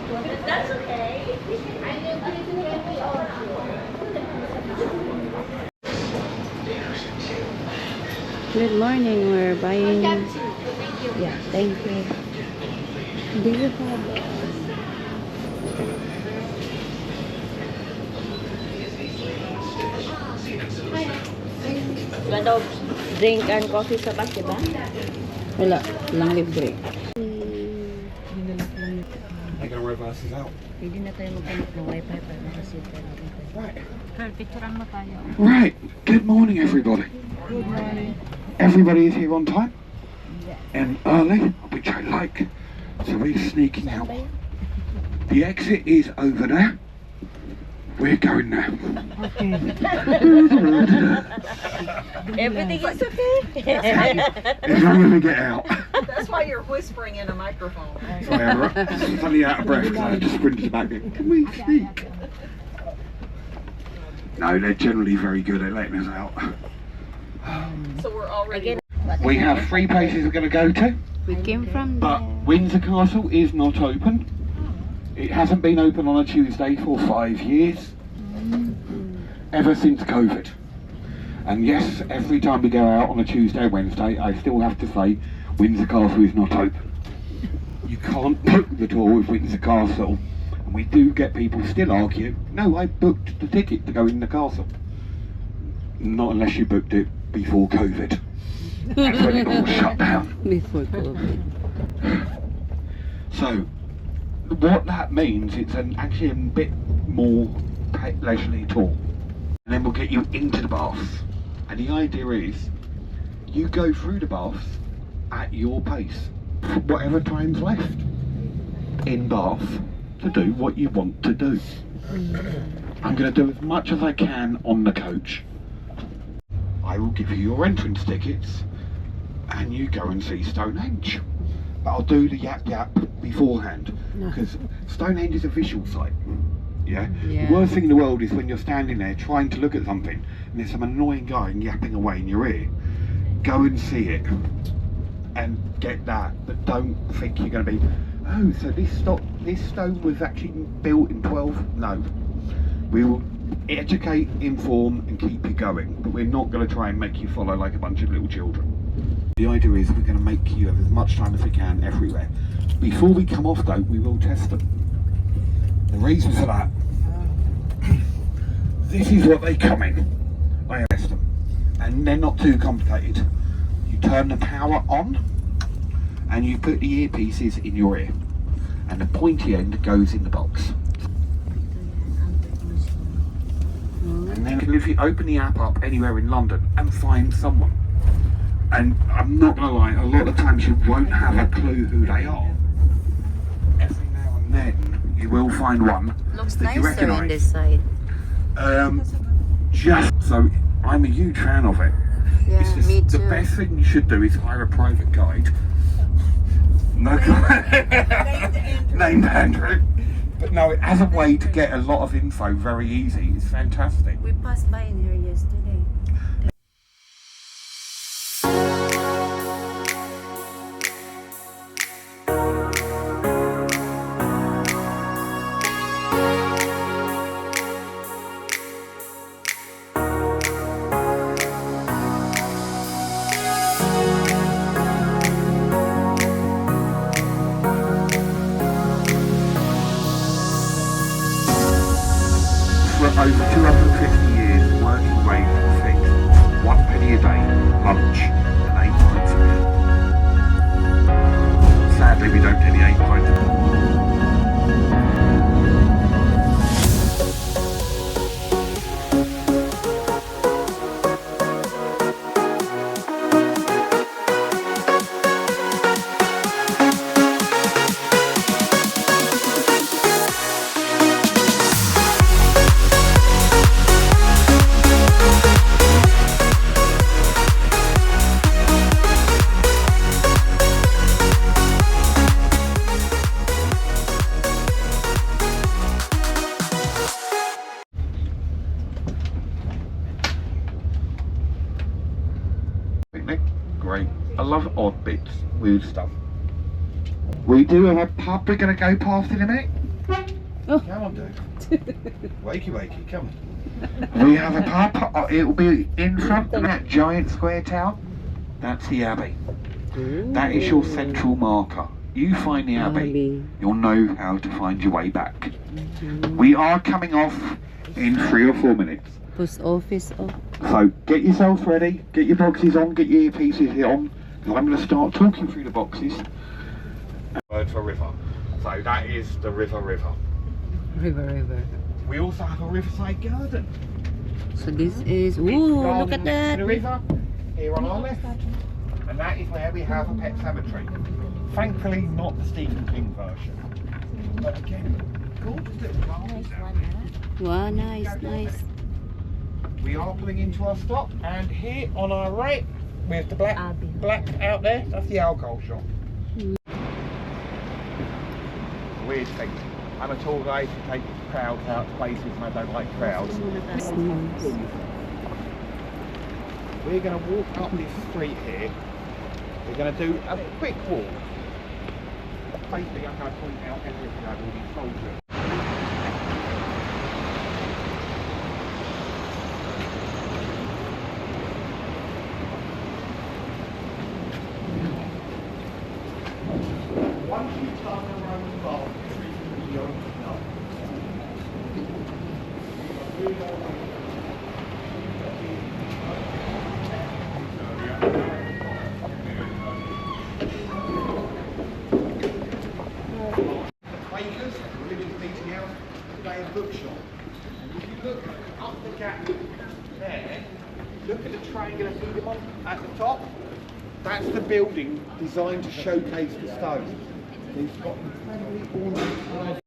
That's okay. Good morning. We're buying. Yeah, thank you. Do you have? Wala daw drink and coffee sa bus, diba? Wala. Lang libre. They're going to reverse us out. Hindi na tayo maghanap ng wifi para makasita natin. Right. Picturean mo tayo. Right. Good morning, everybody. Good morning. Everybody is here on time and early, which I like. So we're sneaking out. The exit is over there. We're going now. Okay. Everything is okay. As long as we get out. That's why you're whispering in a microphone. Sorry, I'm suddenly out of breath because I just sprinted back in. Can we sneak? No, they're generally very good at letting us out. So we're already... We have 3 places we're going to go to, We came from but there. Windsor Castle is not open. It hasn't been open on a Tuesday for 5 years, ever since COVID. And yes, every time we go out on a Tuesday or Wednesday, I still have to say Windsor Castle is not open. You can't book the tour with Windsor Castle. And we do get people still argue, no, I booked the ticket to go in the castle. Not unless you booked it before COVID. That's when it all shut down. Before COVID. So, what that means, it's actually a bit more leisurely tour. And then we'll get you into the baths. And the idea is, you go through the baths at your pace. Whatever time's left in Bath to do what you want to do. I'm going to do as much as I can on the coach. I will give you your entrance tickets and you go and see Stonehenge. But I'll do the yap yap beforehand because Stonehenge is a visual site. Yeah? Yeah. The worst thing in the world is when you're standing there trying to look at something and there's some annoying guy yapping away in your ear. Go and see it and get that, but don't think you're going to be, oh, so this stone was actually built in 12. No, we will educate, inform and keep you going, but we're not going to try and make you follow like a bunch of little children. The idea is we're going to make you have as much time as we can everywhere. Before we come off though, we will test them. The reason for that, this is what they come in. I test them, and they're not too complicated. You turn the power on and you put the earpieces in your ear and the pointy end goes in the box. And then if you open the app up anywhere in London and find someone, and I'm not going to lie, a lot of times you won't have a clue who they are. Every now and then you will find one Looks that you nicer recognise. on this side. Just so, I'm a huge fan of it. Yeah, It's just me the too. best thing you should do is hire a private guide. No, named Andrew. But no, it has a way to get a lot of info very easy. It's fantastic. We passed by in here yesterday. For over 250 years, working wage was fixed. 1 penny a day, lunch, and 8 pints a meal. Sadly, we don't get the 8 pints a meal. Picnic, great. I love odd bits, weird stuff. We do have a pub we're going to go past in a minute. Oh. Come on, dude. Wakey, wakey, come on. We have a pub. It will be in front of that giant square tower. That's the Abbey. That is your central marker. You find the Abbey, you'll know how to find your way back. We are coming off in 3 or 4 minutes. Post office. Oh. So get yourselves ready, get your boxes on, get your earpieces on, because I'm going to start talking through the boxes. Word for river. So that is the river. River. We also have a riverside garden. So this is. Ooh, look at that. The river here on our left, and that is where we have a pet cemetery. Thankfully, not the Stephen King version. But again, gorgeous little gardens down here. Wow, nice. We are pulling into our stop, and here on our right, with the black out there, that's the alcohol shop. Weird thing. I'm a tour guide who takes crowds out to places and I don't like crowds. That's nice. We're going to walk up this street here. We're going to do a quick walk. Basically, I'm going to point out everything I've already told you. Once you've done the Roman bath, you open up. Quakers, a religious meeting house, today a bookshop. And if you look up the gap there, look at the triangular pediment at the top. That's the building designed to showcase the stone. It's got incredibly ornate.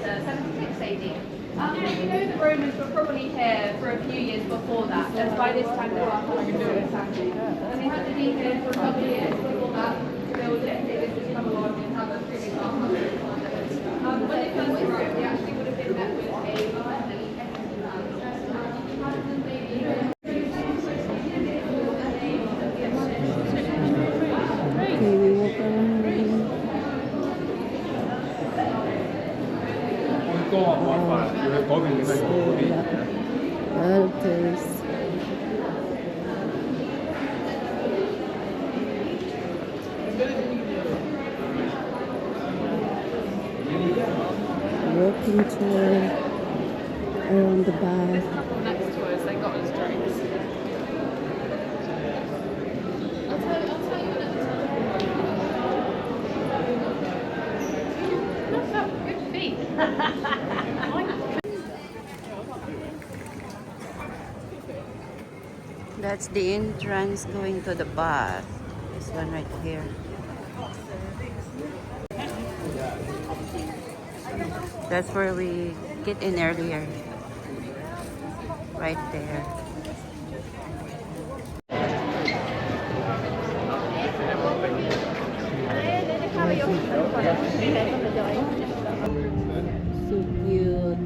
Windsor, 76 AD. You know the Romans were probably here for a few years before that, and by this time there were hundreds of attacking. And they had to be here for a couple of years before that to build it. They just come along and have a really fast when they first arrived, they actually would have been met with a Okay, we walk around. Altars. Walking tour around the bath. Couple next to us, they got us drinks. I'll tell you another time. Good feet. That's the entrance going to the bath. This one right here. That's where we get in earlier. Right there. So cute.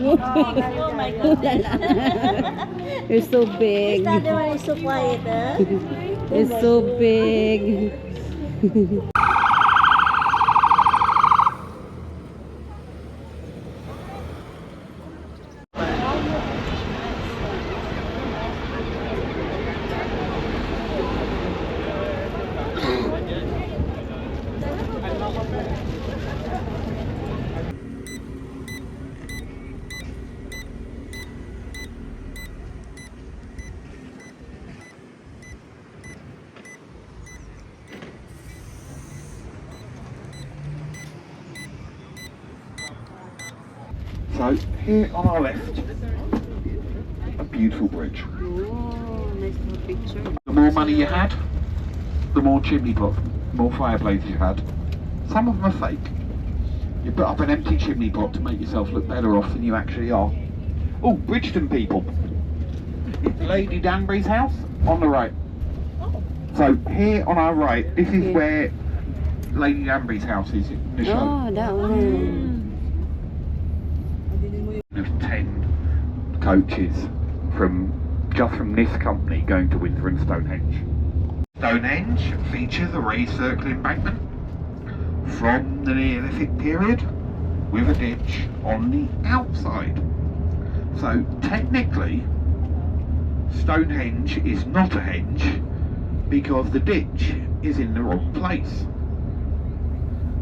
Oh my god. You're so big. That one is so quiet, huh? It's so big. So here on our left, a beautiful bridge. Oh, nice little picture. The more money you had, the more chimney pots, more fireplaces you had. Some of them are fake. You put up an empty chimney pot to make yourself look better off than you actually are. Oh, Bridgeton people. Lady Danbury's house on the right. So here on our right, this is where Lady Danbury's house is in the show. Oh, that one. There's 10 coaches just from this company going to Windsor and Stonehenge. Stonehenge features a raised circle embankment from the Neolithic period with a ditch on the outside. So technically, Stonehenge is not a henge because the ditch is in the wrong place.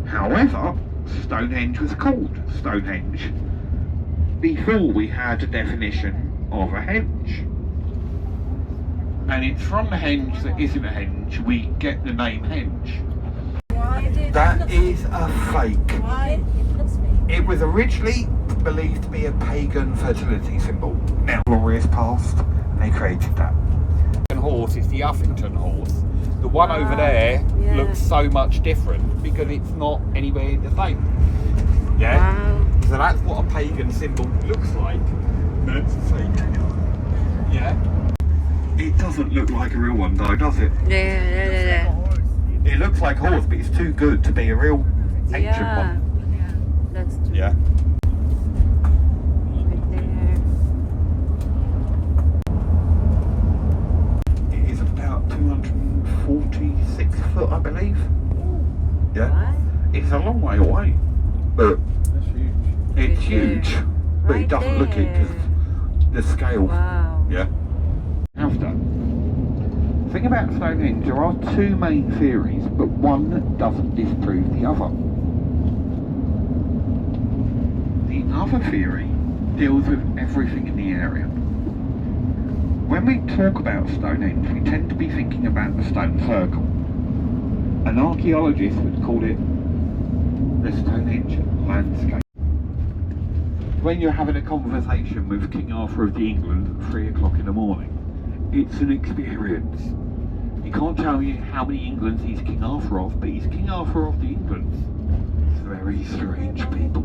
However, Stonehenge was called Stonehenge before we had a definition of a henge. And it's from the henge that isn't a henge we get the name henge. That is a fake. It was originally believed to be a pagan fertility symbol. Now, glorious past, and they created that. The horse is the Uffington horse. The one over there looks so much different because it's not anywhere the same. Yeah? Wow. So that's what a pagan symbol looks like. That's fake. Yeah? It doesn't look like a real one though, does it? Yeah. It looks like a horse, but it's too good to be a real ancient one. Yeah, that's true. Yeah. Right there. It is about 246 foot, I believe. Yeah. It's a long way away, but it's huge. But it doesn't look it because the scale. Wow. Yeah. House done. The thing about Stonehenge, there are two main theories, but one doesn't disprove the other. The other theory deals with everything in the area. When we talk about Stonehenge, we tend to be thinking about the stone circle. An archaeologist would call it the Stonehenge landscape. When you're having a conversation with King Arthur of the England at 3 o'clock in the morning, It's an experience. You can't tell me how many Englands he's King Arthur of, but he's King Arthur of the Englands. It's very strange people.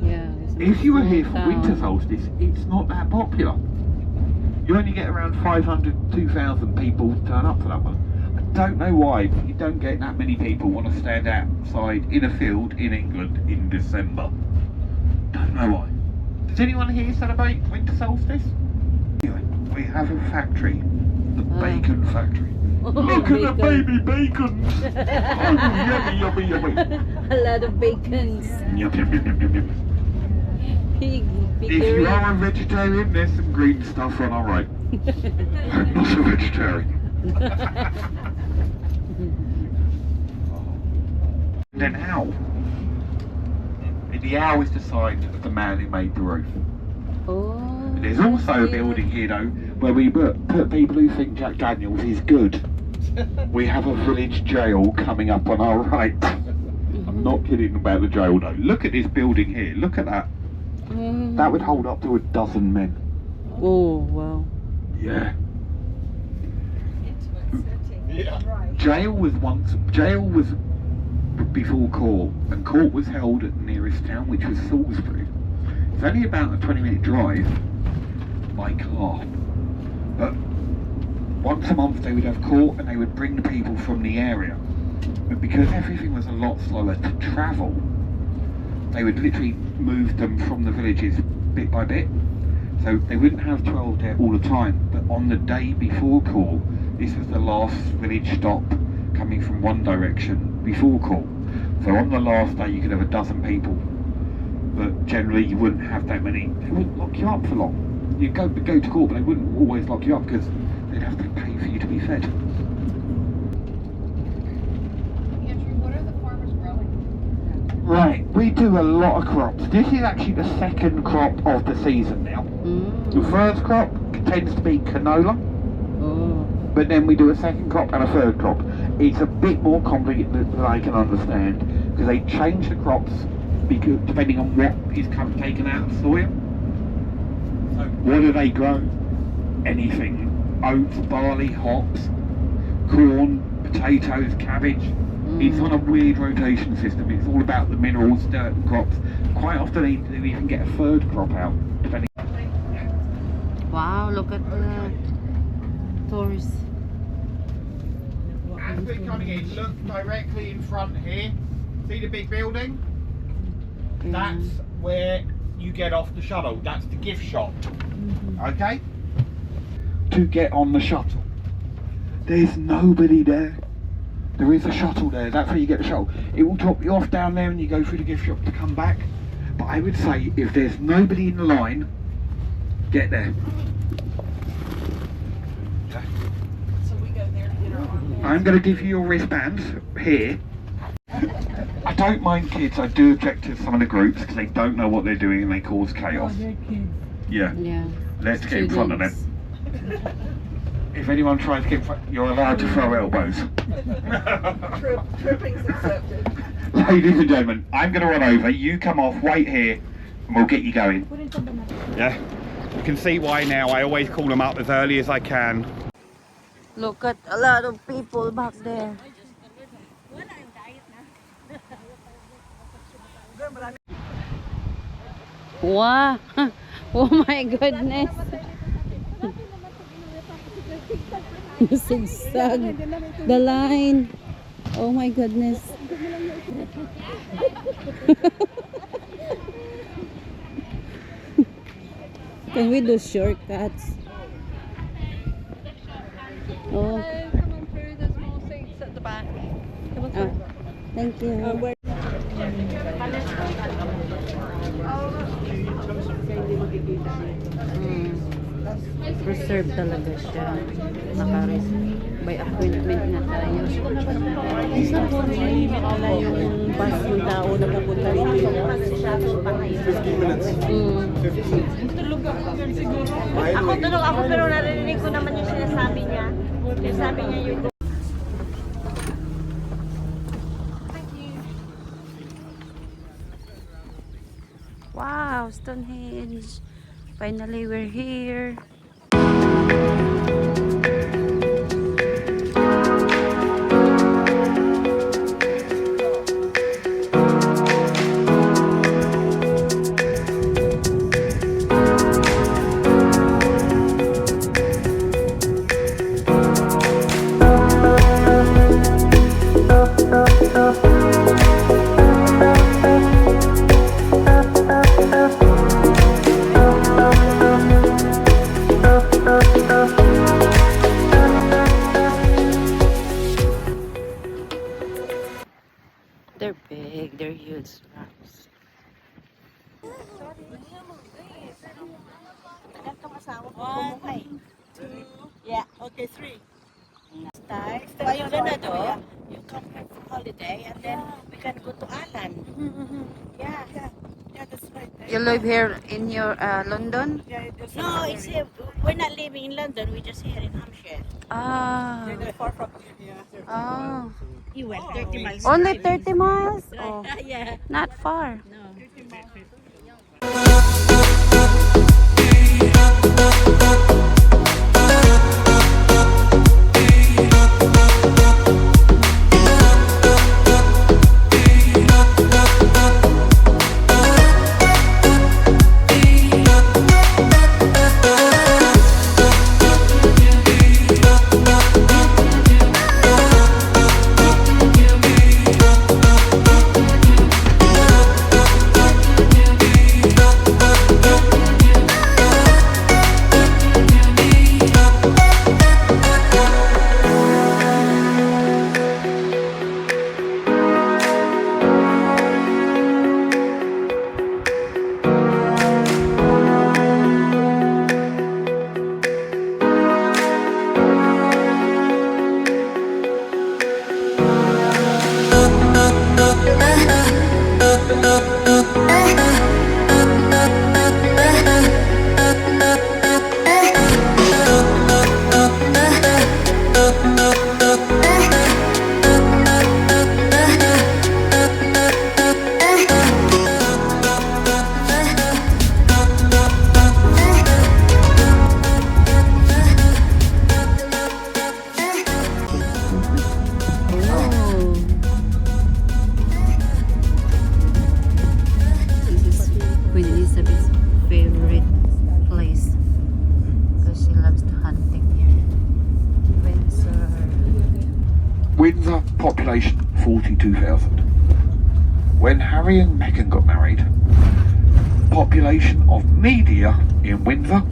Yeah. If you were here for winter solstice, it's not that popular. You only get around 500, 2,000 people turn up for that one. I don't know why, but you don't get that many people want to stand outside in a field in England in December. Don't know why. Does anyone here celebrate winter solstice? Anyway, we have a factory, the bacon factory. Look at the baby bacons! Oh, yummy, yummy, yummy. A lot of bacons. Yum, yum, yum, yum, yum, yum. Pig. If you are a vegetarian, there's some green stuff on our right. I'm not a vegetarian. Then owl. The owl is the sign of the man who made the roof. Oh. There's also a building here though where we put people who think Jack Daniels is good. We have a village jail coming up on our right. I'm not kidding about the jail though. Look at this building here. Look at that. That would hold up to 12 men. Oh wow. Yeah. Yeah. Jail was before court, and court was held at the nearest town, which was Salisbury. It's only about a 20-minute drive by car. But once a month they would have court and they would bring the people from the area. But because everything was a lot slower to travel, they would literally move them from the villages bit by bit. So they wouldn't have 12 there all the time, but on the day before court, this was the last village stop coming from one direction before court. So on the last day you could have 12 people, but generally you wouldn't have that many. They wouldn't lock you up for long. You'd go to court, but they wouldn't always lock you up because they'd have to pay for you to be fed. Andrew, what are the farmers growing? Right, we do a lot of crops. This is actually the second crop of the season now. The first crop tends to be canola, but then we do a second crop and a third crop. It's a bit more complicated than I can understand because they change the crops because depending on what is taken out of soil. So what do they grow? Anything. Oats, barley, hops, corn, potatoes, cabbage. It's on a weird rotation system. It's all about the minerals, dirt and crops. Quite often they do even get a third crop out. Depending. Wow, look at the tourists. As we're coming in, look directly in front here. See the big building? That's where you get off the shuttle. That's the gift shop. Okay? To get on the shuttle. There's nobody there. There is a shuttle there. That's where you get the shuttle. It will drop you off down there and you go through the gift shop to come back. But I would say if there's nobody in the line, get there. So we go there to get our arm. I'm going to give you your wristbands here. I don't mind kids. I do object to some of the groups because they don't know what they're doing and they cause chaos. Yeah. Yeah. Let's get in front of them. If anyone tries to get in front, you're allowed to throw elbows. Tripping's accepted. Ladies and gentlemen, I'm going to run over. You come off, wait here, and we'll get you going. Yeah. You can see why now. I always call them up as early as I can. Look at a lot of people back there. Wow! Oh my goodness! Zigzag the line. Oh my goodness! Can we do shortcuts? Oh. Come on through, there's more seats at the back. Come on through. Thank you. Reserve talaga siya. By appointment na tayo. Isa po rin, wala yung bus yung tao na pupunta rito. 15 minutes. Ako tulog ako pero narinig ko naman yung sinasabi niya. Yung sabi niya yung Wow, Stonehenge. Finally, we're here. One, two, yeah. Okay, three. Start. But you're gonna do, you come here for holiday and then we can go to Alan. Yeah, yeah. Yeah, that's right. You live here in your London? Yeah, it's No, it's here. We're not living in London. We're just here in Hampshire. Ah. far from here. Oh. You went 30 miles. Only 30 miles? Oh, Yeah. not far. No. Windsor, population 42,000. When Harry and Meghan got married, population of media in Windsor,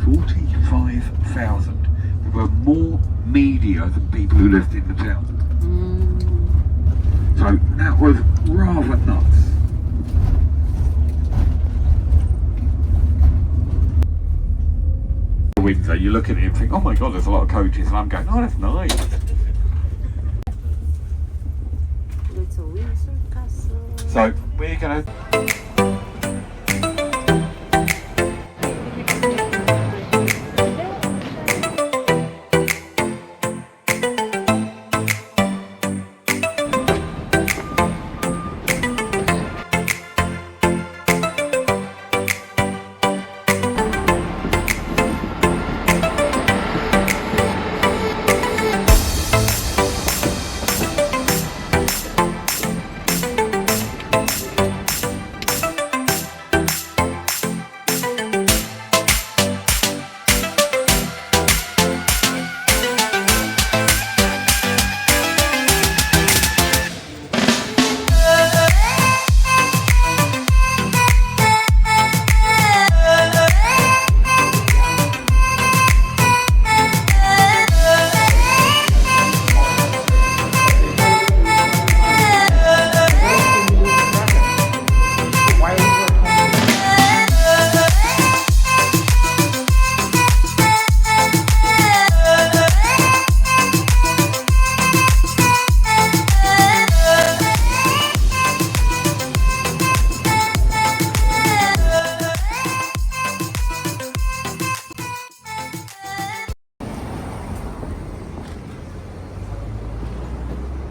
45,000. There were more media than people who lived in the town. So that was rather nuts. Windsor, you look at it and think, oh my god, there's a lot of coaches, and I'm going, oh, that's nice. It's a Windsor Castle. So we're gonna.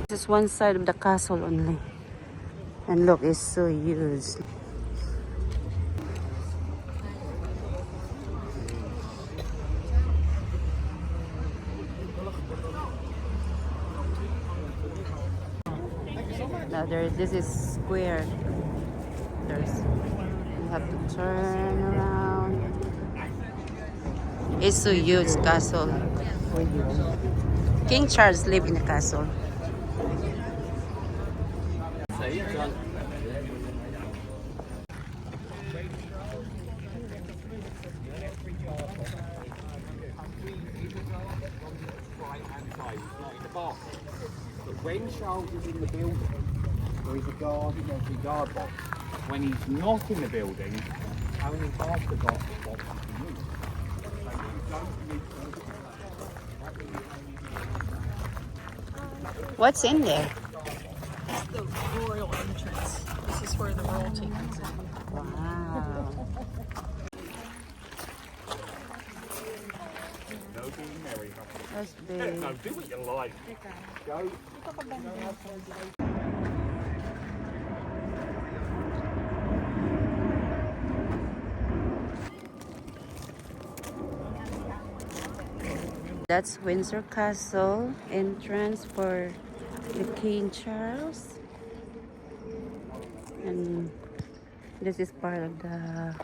This is one side of the castle only. And look, it's so huge. Now this is square. You have to turn around. It's so huge castle. King Charles lived in the castle. But when Charles is in the building, there is a guard in every guard box. When he's not in the building, only half the box is used. What's in there? It's the royal entrance. This is where the royalty comes in. Wow. That's big. No, do what you like. Go. That's Windsor Castle entrance for the King Charles. And this is part of the,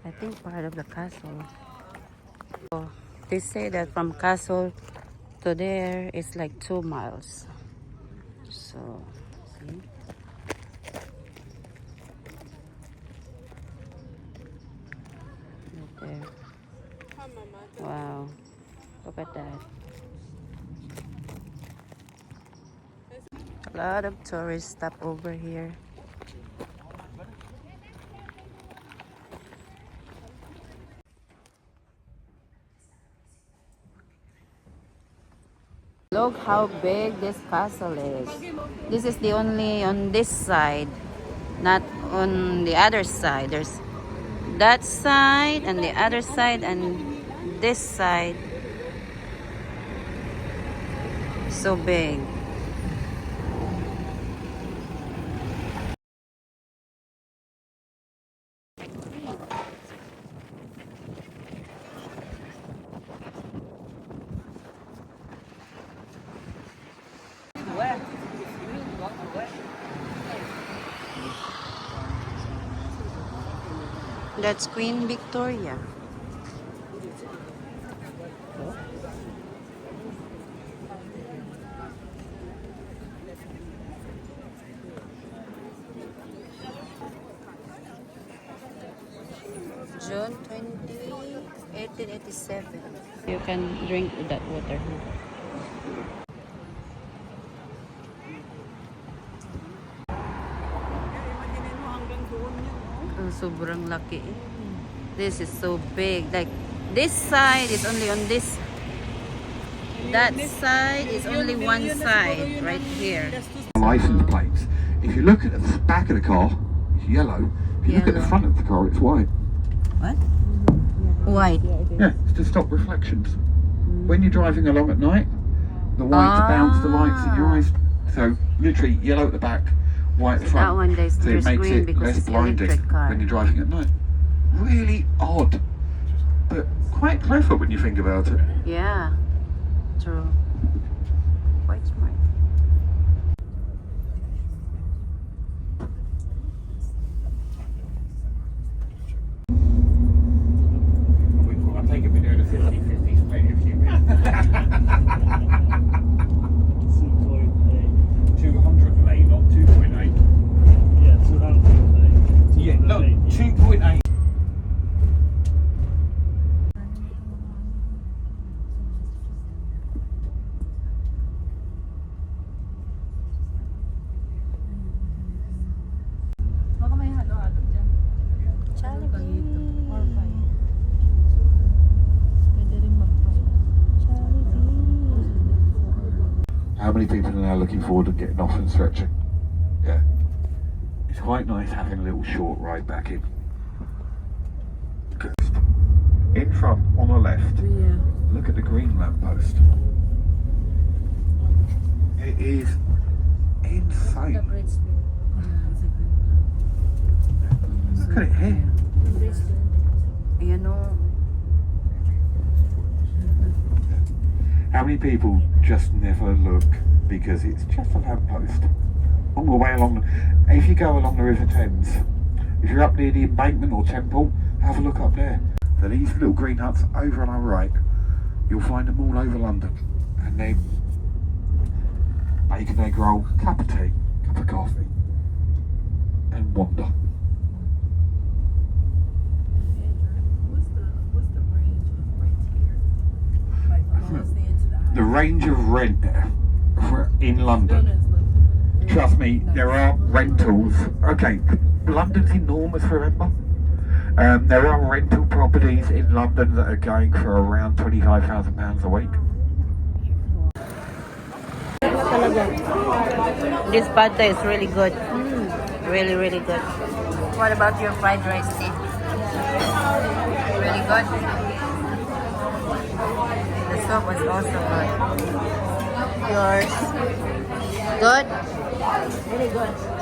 I think part of the castle. So they say that from castle to there is like 2 miles. So, see? Right there. Wow. Look at that. A lot of tourists stop over here. Look how big this castle is. This is the only on this side, not on the other side. There's that side and the other side and this side. So big. That's Queen Victoria. June 20, 1887. You can drink that water. Oh, sobrang laki. This is so big. Like, this side is only on this. That side is only one side, right here. License plates. If you look at the back of the car, it's yellow. If you look at the front of the car, it's white. What? White. Yeah, it's to stop reflections. When you're driving along at night, the whites bounce the lights in your eyes. So literally yellow at the back, white at the front. That one there's So it makes green it because less it's blinding electric car. when you're driving at night. Really odd, but quite clever when you think about it. Yeah, true. Quite smart. I take it we're doing a 50-50 split if you win. 208, not 2.8. Yeah, 208. Yeah, no, 2.8. Baka may halo-halo dyan. Pwede rin How many people are now looking forward to getting off and stretching? Yeah. It's quite nice having a little short ride back in. Good. In front, on the left, look at the green lamppost. It is insane. Look at it here. You know, How many people just never look because it's just a lamppost? All the way along, if you go along the River Thames, if you're up near the embankment or temple, have a look up there. So these little green huts over on our right, you'll find them all over London. And they bake an egg roll, cup of tea, cup of coffee, and wander. What's the range of rent here? Like, what's the into the house? The range of rent in London. Trust me, there are rentals. Okay, London's enormous, remember? There are rental properties in London that are going for around £25,000 a week. talaga. This pad thai is really good. Really, really good. What about your fried rice, tea? Really good. The soup was also good. Yours? Good? Very good.